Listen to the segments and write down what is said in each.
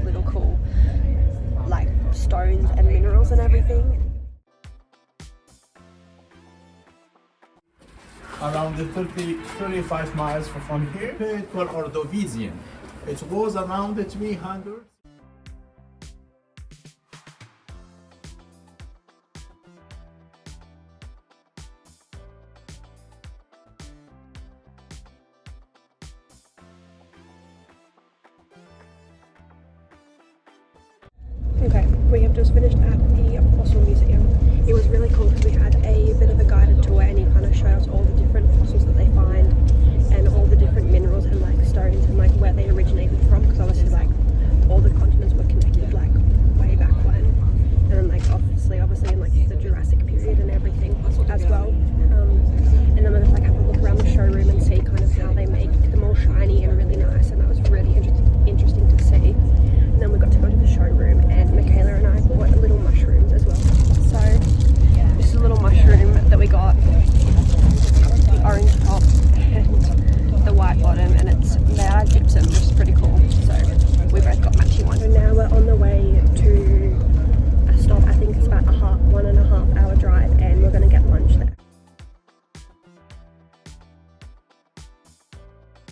little cool like stones and minerals and everything. Around the 35 miles from here, it called Ordovician. It was around the 300. Okay, we have just finished at the fossil museum. It was really cool because we had a bit of a guided tour and he kind of showed us all the different fossils that they find and all the different minerals and like stones and like where they originated from, because obviously like all the continents were connected like way back when, and then like obviously in like the Jurassic period and everything as well. And then we'll just like have a look around the showroom and see kind of how they make them all shiny and really nice, and that was really interesting to see. And then we got to go to the showroom and Michaela and I bought little mushrooms as well. So this is a little mushroom that we got, the orange top and the white bottom, and it's made out of gypsum, which is pretty cool. So we both got matching ones. And now we're on the way to a stop. I think it's about 1.5 hour drive, and we're going to get lunch there.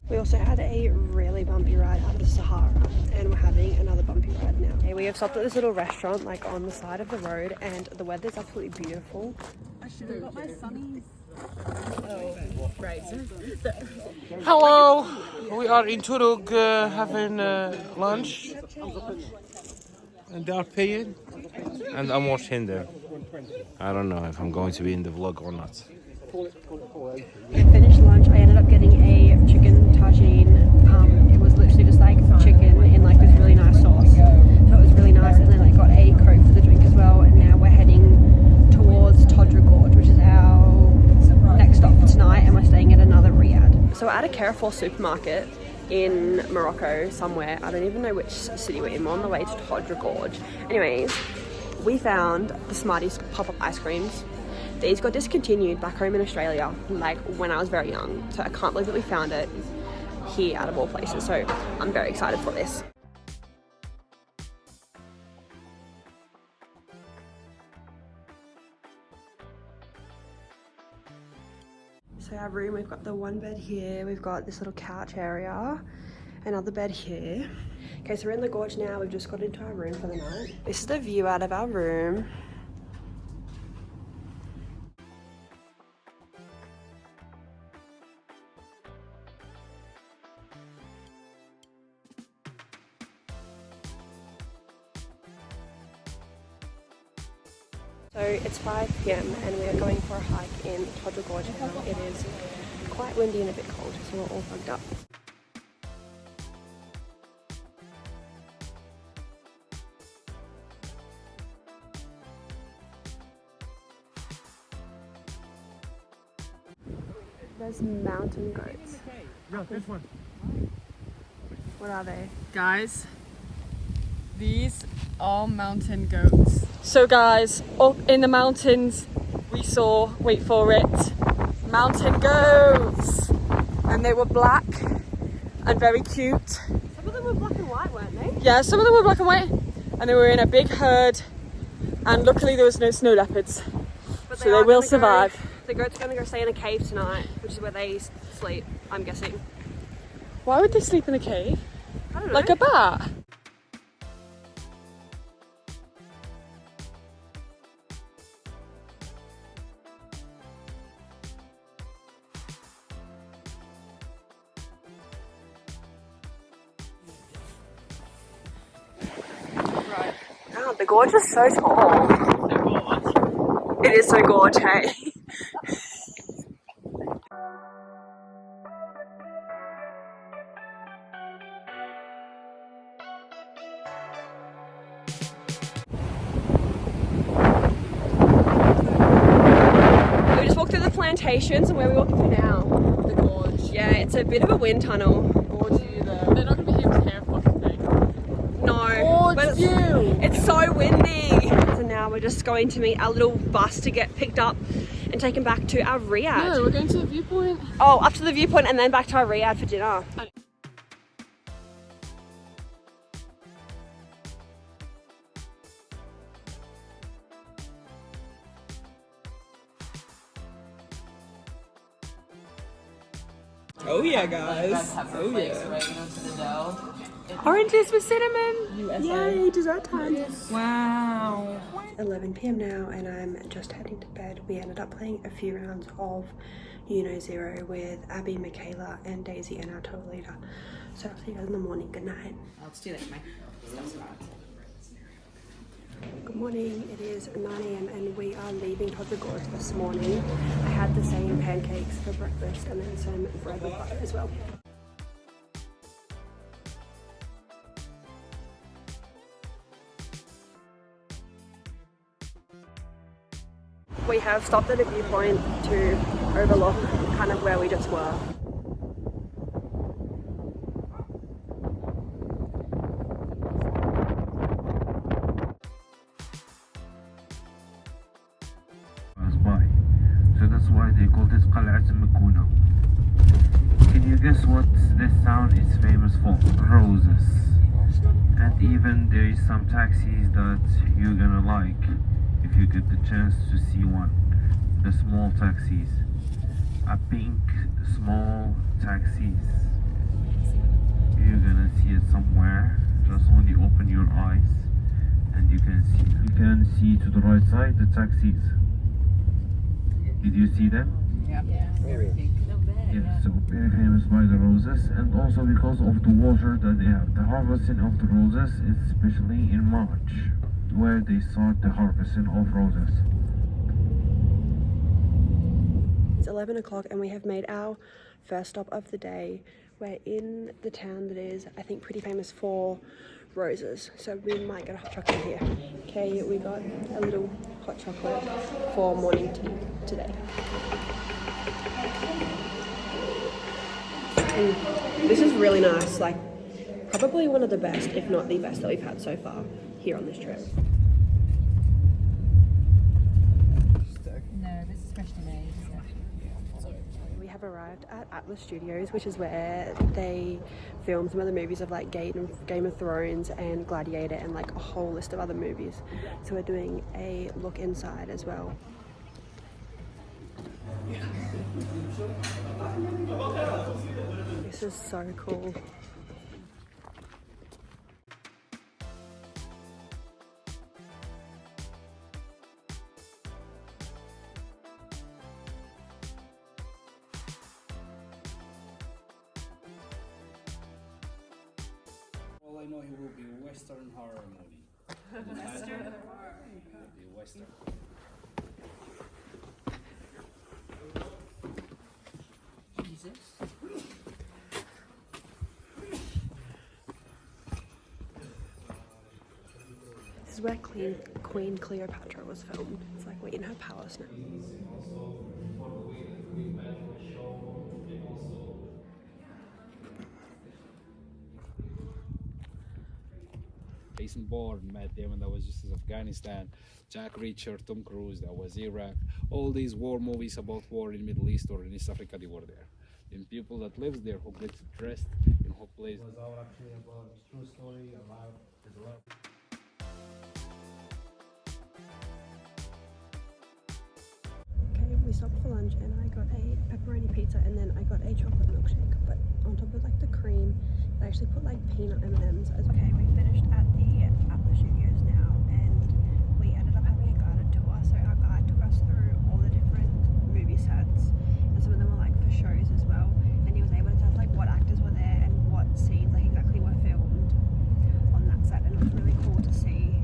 We also had a really bumpy ride out of the Sahara, and we're having another bumpy ride now. Okay, we have stopped at this little restaurant like on the side of the road, and the weather's absolutely beautiful. I should have got my sunnies. Oh, right. Hello, we are in Turuk having lunch, and they are paying, and I'm watching them. I don't know if I'm going to be in the vlog or not. We finished lunch. I ended up getting a chicken tagine. It was literally just like chicken in like this really nice sauce, so it was really nice. And then I got a Coke for the drink as well. And now we're heading towards Todra Gorge, which is our next stop for tonight, and we're staying at another riad. So we're at a Carrefour supermarket in Morocco somewhere. I don't even know which city we're in. We're on the way to Todra Gorge. Anyways, we found the Smarties pop-up ice creams. These got discontinued back home in Australia, like when I was very young. So I can't believe that we found it here out of all places. So I'm very excited for this. So our room, we've got the one bed here. We've got this little couch area, another bed here. Okay, so we're in the gorge now. We've just got into our room for the night. This is the view out of our room. So it's 5 PM and we are going for a hike in Todra Gorge now. It is quite windy and a bit cold, so we're all bugged up. There's mountain goats. Yeah, this one. What are they? Guys, these are mountain goats. So guys, up in the mountains we saw, wait for it, mountain goats. And they were black and very cute. Some of them were black and white, weren't they? Yeah, some of them were black and white. And they were in a big herd. And luckily there was no snow leopards. But so they will survive. The goats are going to go stay in a cave tonight, which is where they sleep, I'm guessing. Why would they sleep in a cave? I don't know. Like a bat? Right. Oh, the gorge is so tall. It is so gorge, hey? We just walked through the plantations, and where are we walking through now? The gorge. Yeah, it's a bit of a wind tunnel. Gorge view there. They're not going to be here to care fucking thing. No, Gorge but view! it's so windy. So now we're just going to meet our little bus to get picked up and taken back to our riad. No, we're going to the viewpoint. Oh, up to the viewpoint and then back to our riad for dinner. Oh yeah, guys. Oh yeah. Oranges with cinnamon. Yay, dessert time. Wow. 11 p.m. now and I'm just heading to bed. We ended up playing a few rounds of Zero with Abby, Michaela and Daisy and our total leader. So I'll see you guys in the morning. Good night. Let's do that, mate. Good morning, it is 9 a.m. and we are leaving Todd Gorge this morning. I had the same pancakes for breakfast and then some bread with butter as well. We have stopped at a viewpoint to overlook kind of where we just were. Kasbah. So that's why they called it قلعة مكونة. Can you guess what this town is famous for? Roses. And even there is some taxis that you're gonna like if you get the chance to see one. The small taxis. A pink small taxis. You're gonna see it somewhere. Just only open your eyes and you can see. You can see to the right side the taxis. Did you see them? Yeah. Yes, so very famous by the roses and also because of the water that they have. The harvesting of the roses is especially in March, where they start the harvesting of roses. It's 11 o'clock and we have made our first stop of the day. We're in the town that is, I think, pretty famous for roses. So we might get a hot chocolate here. Okay, we got a little hot chocolate for morning tea today. And this is really nice, like probably one of the best, if not the best that we've had so far here on this trip. No, this is fresh today. We have arrived at Atlas Studios, which is where they film some of the movies of like Game of Thrones and Gladiator and like a whole list of other movies. So we're doing a look inside as well. This is so cool. All I know, it will be Western horror movie. Western horror. It will be Western. Jesus. This is where Queen Cleopatra was filmed. It's like we're in her palace now. Jason Bourne, Matt Damon, that was just in Afghanistan. Jack Reacher, Tom Cruise, that was Iraq. All these war movies about war in Middle East or in East Africa, they were there. And people that lives there who get dressed in whole place. It was all actually about a true story about his love. Okay, we stopped for lunch and I got a pepperoni pizza and then I got a chocolate milkshake. But on top of like the cream, they actually put like peanut M&Ms as well. Okay, we finished at the Atlas Studios now and we ended up having a guided tour. So our guide took us through all the different movie sets and some of them were like for shows as well. And he was able to tell us like what actors were there and what scenes like exactly were filmed on that set. And it was really cool to see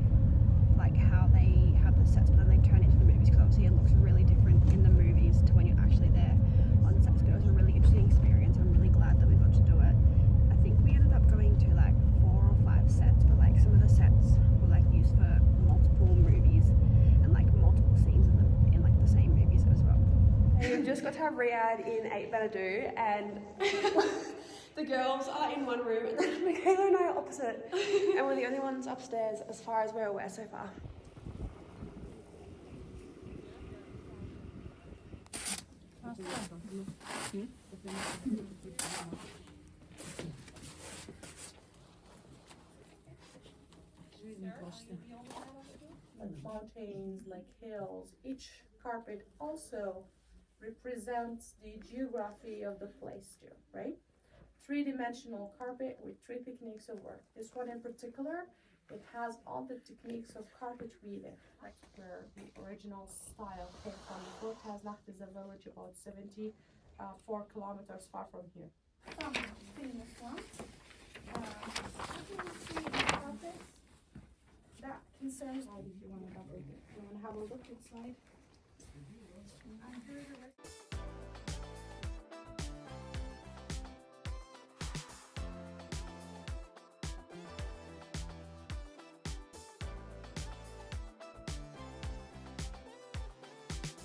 like how they have the sets but then they turn it into the movies because obviously it looks really different in the movies to when you're actually there on sets. But it was a really interesting experience. I'm really glad that we got to do it. I think we ended up going to like 4 or 5 sets, but like some of the sets were like used for multiple movies and like multiple scenes in them in like the same movies as well. We've just got to have Riyadh in 8 Benadoo and the girls are in one room and then Michaela and I are opposite and we're the only ones upstairs as far as we're aware so far. Like mountains, like hills. Each carpet also represents the geography of the place too, right? Three-dimensional carpet with three techniques of work. This one in particular, it has all the techniques of carpet weaving, like where the original style came from. Bourg-Cazenach is a village about 74 kilometers far from here. Famous one. You can see the carpet that concerns. If you want to have a look inside.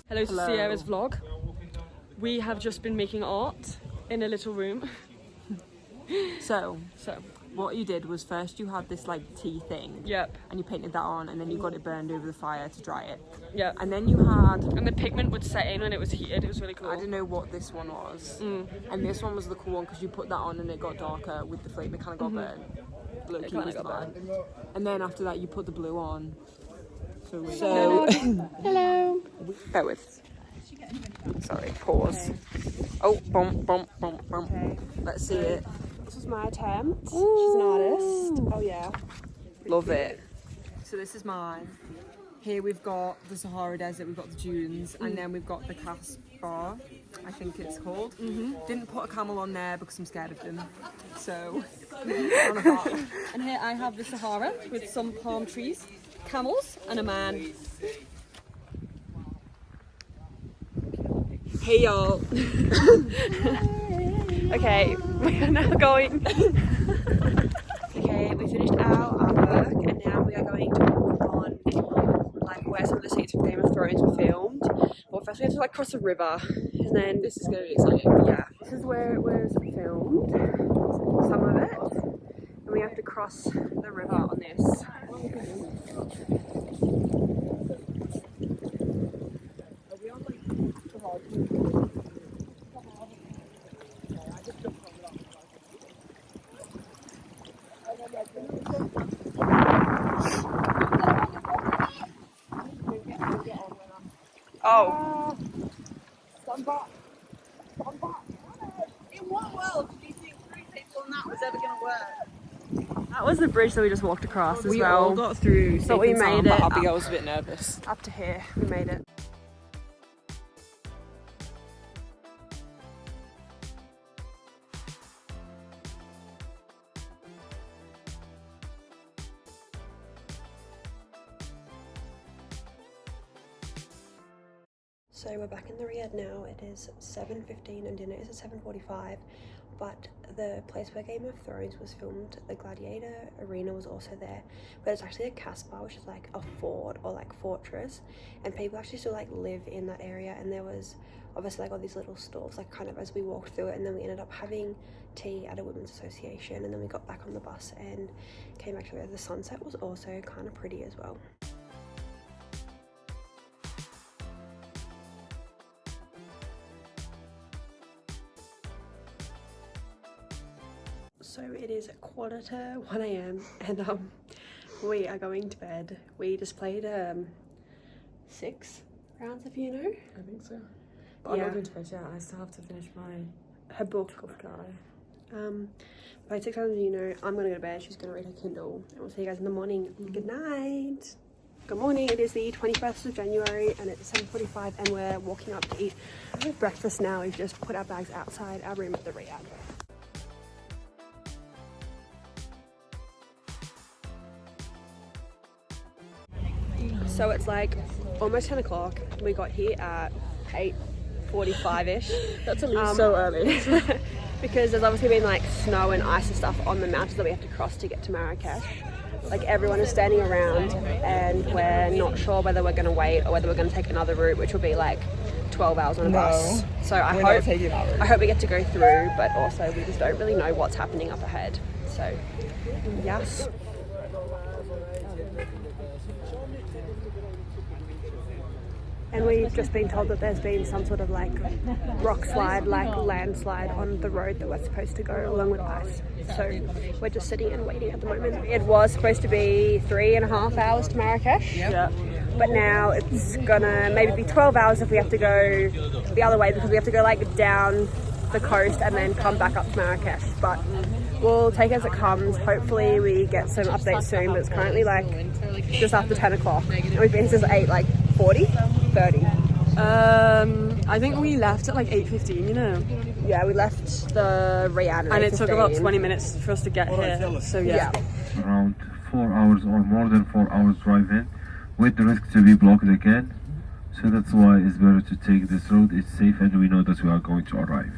Hello to Sierra's vlog. We have just been making art in a little room. So what you did was first you had this like tea thing. Yep. And you painted that on, and then you got it burned over the fire to dry it. Yep. And then you had... And the pigment would set in when it was heated. It was really cool. I don't know what this one was. And this one was the cool one because you put that on and it got darker with the flame. It kind of got burned. It kinda got burned. And then after that you put the blue on. So Hello. bear with. Sorry, pause. Oh, bump. Okay. Let's see it. This was my attempt. She's an artist. Oh yeah. Love it. So this is mine. Here we've got the Sahara Desert, we've got the dunes, and then we've got the Kasbah, I think it's called. Didn't put a camel on there because I'm scared of them. So, on a part. And here I have the Sahara with some palm trees, camels, and a man. Hey y'all. Okay, we are now going. Okay, we finished our artwork and now we are going to walk on like where some of the scenes from Game of Thrones were filmed. Well, first we have to like cross a river and then This is going to be exciting. yeah, this is where it was filmed, some of it, and we have to cross the river on this. Oh. In what world did you think 3 people and that was ever going to work? That was the bridge that we just walked across as We well. all got through. So we made but it Abigail was a bit nervous. up to here. We made it. So we're back in the Riyadh now. It is 7:15 and dinner is at 7:45. But the place where Game of Thrones was filmed, the Gladiator Arena, was also there. But it's actually a Kasbah, which is like a fort or like fortress, and people actually still like live in that area. And there was obviously like all these little stalls, like kind of as we walked through it, and then we ended up having tea at a women's association, and then we got back on the bus and came back to where the sunset was also kind of pretty as well. So it is 1:45 a.m. and we are going to bed. We just played 6 rounds of Uno. I think so. But I'm Yeah. not going to bed yet. I still have to finish Her book. Played 6 rounds of Uno. I'm gonna go to bed. She's gonna read her Kindle, and we'll see you guys in the morning. Good night. Good morning. It is the 21st of January and it's 7:45 and we're walking up to eat breakfast now. We've just put our bags outside our room at the Riyadh. So it's like almost 10 o'clock. We got here at 8:45ish. That's at least so early. Because there's obviously been like snow and ice and stuff on the mountains that we have to cross to get to Marrakesh. Like everyone is standing around and we're not sure whether we're going to wait or whether we're going to take another route, which will be like 12 hours on a bus. So I hope we get to go through, but also we just don't really know what's happening up ahead. So yes. And we've just been told that there's been some sort of like rock slide, like landslide on the road that we're supposed to go along with ice. So we're just sitting and waiting at the moment. It was supposed to be 3.5 hours to Marrakesh. Yeah. but now it's gonna maybe be 12 hours if we have to go the other way, because we have to go like down the coast and then come back up to Marrakesh. But we'll take it as it comes. Hopefully we get some updates soon, but it's currently like just after 10 o'clock and we've been since 8, like 30. I think we left at like 8:15, you know. Yeah, we left the Riyadh And it took about 20 minutes for us to get here, so yeah. Around 4 hours or more than 4 hours driving, with the risk to be blocked again. So that's why it's better to take this road. It's safe and we know that we are going to arrive.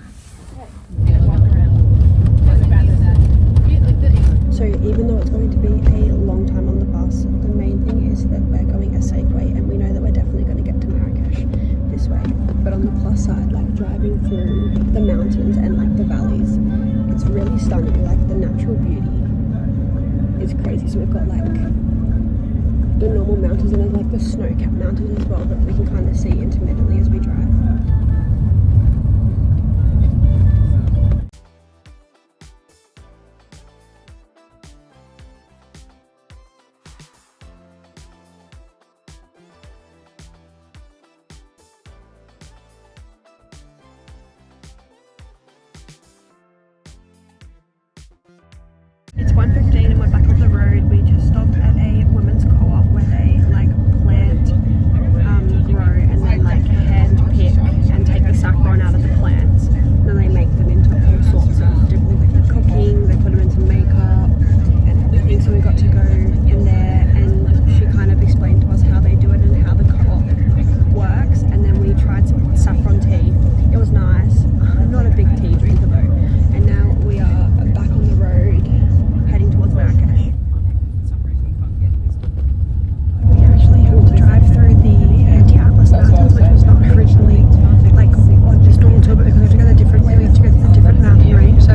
So even though it's going to be a long time on the bus, the main thing is that we're going a safe way, and we know that we're definitely going to get to Marrakesh this way. But on the plus side, like driving through the mountains and like the valleys, it's really stunning. Like the natural beauty is crazy. So we've got like the normal mountains and then like the snow-capped mountains as well that we can kind of see intermittently as we drive. It's 1:15 and we're back on the road. We just stopped at a women's co-op where they like plant, grow and then like hand pick and take the saffron out of the plants. And then they make them into all sorts of different things, like for cooking, they put them into makeup and everything. So we got to go in there and she kind of explained to us how they do it and how the co-op works. And then we tried some saffron tea. It was nice. I'm not a big tea drinker though. And now we are back on the road heading towards Marrakesh. We actually had to drive through the Atlas Mountains, which was not originally like on this normal tour, but because we have to go the different way, we have to go through the different mountain range. So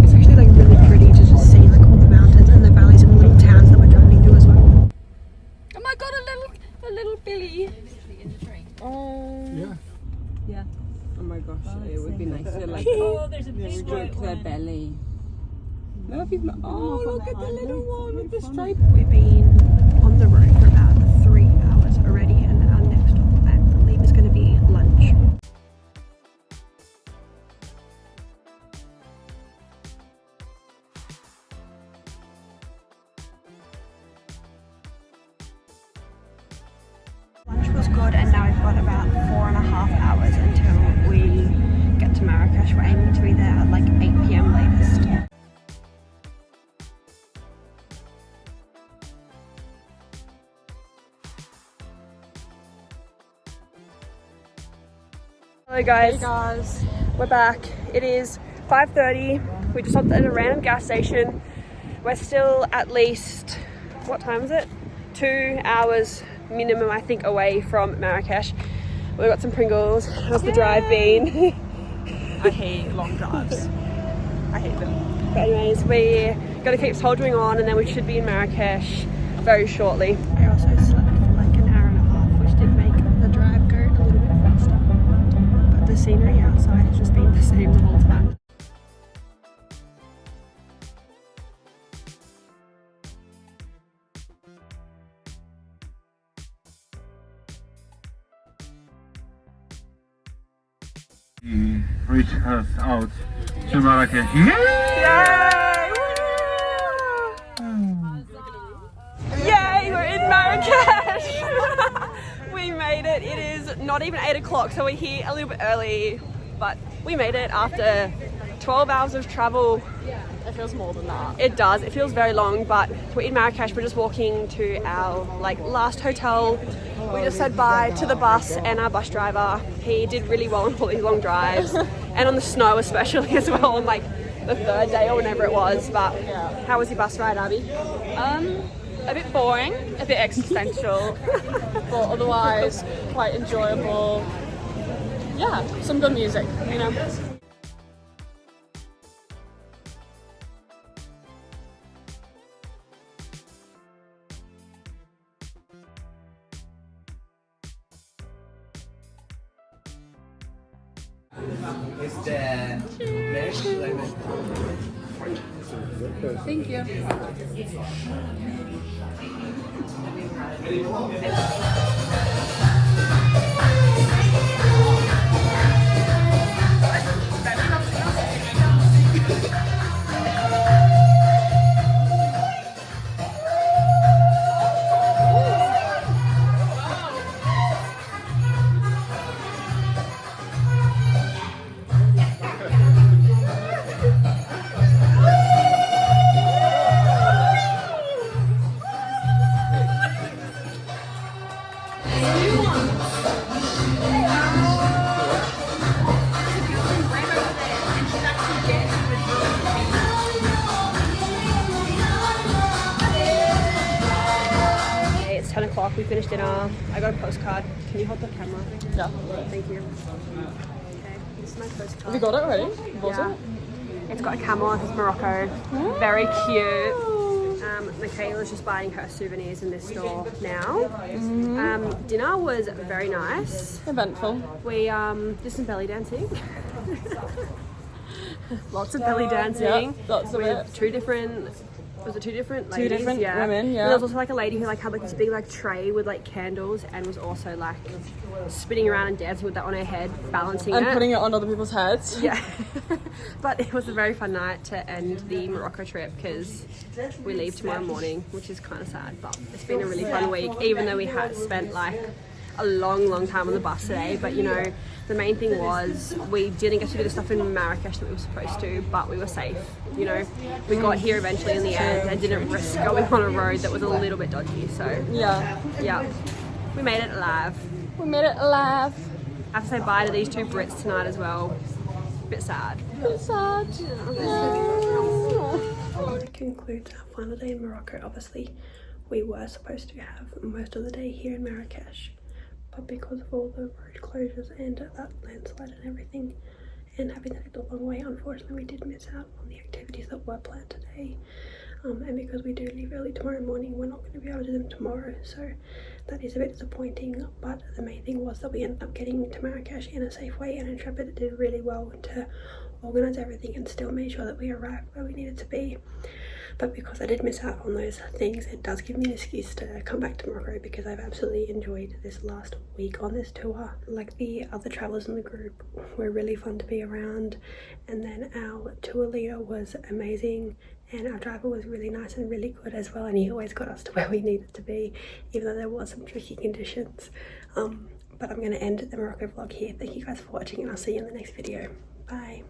it's actually like really pretty to just see like all the mountains and the valleys and the little towns that we're driving through as well. Oh my god, a little Billy. Oh. Yeah. Oh my gosh, it would be nice to like stroke their belly. Oh, look at the little one with the stripe. We've been on the road for about 3 hours already, and our next stop I believe is going to be lunch. Lunch was good, and now we've got about 4.5 hours until we get to Marrakesh. We're aiming to be there at like 8 PM latest. Hello guys. Hey guys. We're back. It is 5:30. We just stopped at a random gas station. We're still at least, what time is it? 2 hours minimum, I think, away from Marrakesh. We got some Pringles. How's the drive been? I hate long drives. I hate them. But anyways, we gotta keep soldiering on, and then we should be in Marrakesh very shortly. I also slept for like an hour and a half, which did make the drive go a little bit faster. But the scenery outside has just been the same the whole time. Reach us out to Marrakesh. Yay, we're in Marrakesh! We made it. It is not even 8 o'clock, so we're here a little bit early, but we made it after 12 hours of travel. It feels more than that. It does. It feels very long, but we're in Marrakesh. We're just walking to our last hotel. We just said bye to the bus and our bus driver. He did really well on all these long drives and on the snow especially as well on the third day or whenever it was. But how was your bus ride, Abby? A bit boring, a bit existential, but otherwise quite enjoyable. Yeah, some good music, you know. It's the Thank you. 10 o'clock. We finished dinner. I got a postcard. Can you hold the camera? Yeah. Thank you. Okay, this is my postcard. Have you got it already? Bought Yeah. it? It's got a camel. It says Morocco. Very cute. Michaela's just buying her souvenirs in this store now. Dinner was very nice. Eventful. We did some belly dancing. Lots of belly dancing. Yeah, lots of with it. two different ladies? Two different women, yeah. And there was also like a lady who like had like this big like tray with like candles and was also like spinning around and dancing with that on her head, balancing And it. putting it on other people's heads. Yeah. But it was a very fun night to end the Morocco trip because we leave tomorrow morning, which is kind of sad, but it's been a really fun week, even though we had spent like a long time on the bus today. But you know, the main thing was we didn't get to do the stuff in Marrakesh that we were supposed to, but we were safe. You know, we got here eventually in the end and didn't risk going on a road that was a little bit dodgy. So yeah, we made it alive. We made it alive. I have to say bye to these two Brits tonight as well. Bit sad. Bit sad. That concludes our final day in Morocco. Obviously, we were supposed to have most of the day here in Marrakesh, but because of all the road closures and that landslide and everything, and having to take the long way, unfortunately we did miss out on the activities that were planned today. And because we do leave early tomorrow morning, we're not going to be able to do them tomorrow, so that is a bit disappointing. But the main thing was that we ended up getting to Marrakesh in a safe way, and Intrepid did really well to organise everything and still made sure that we arrived where we needed to be. But because I did miss out on those things, it does give me an excuse to come back to Morocco, because I've absolutely enjoyed this last week on this tour. Like the other travellers in the group were really fun to be around, and then our tour leader was amazing, and our driver was really nice and really good as well, and he always got us to where we needed to be, even though there was some tricky conditions. But I'm going to end the Morocco vlog here. Thank you guys for watching, and I'll see you in the next video. Bye.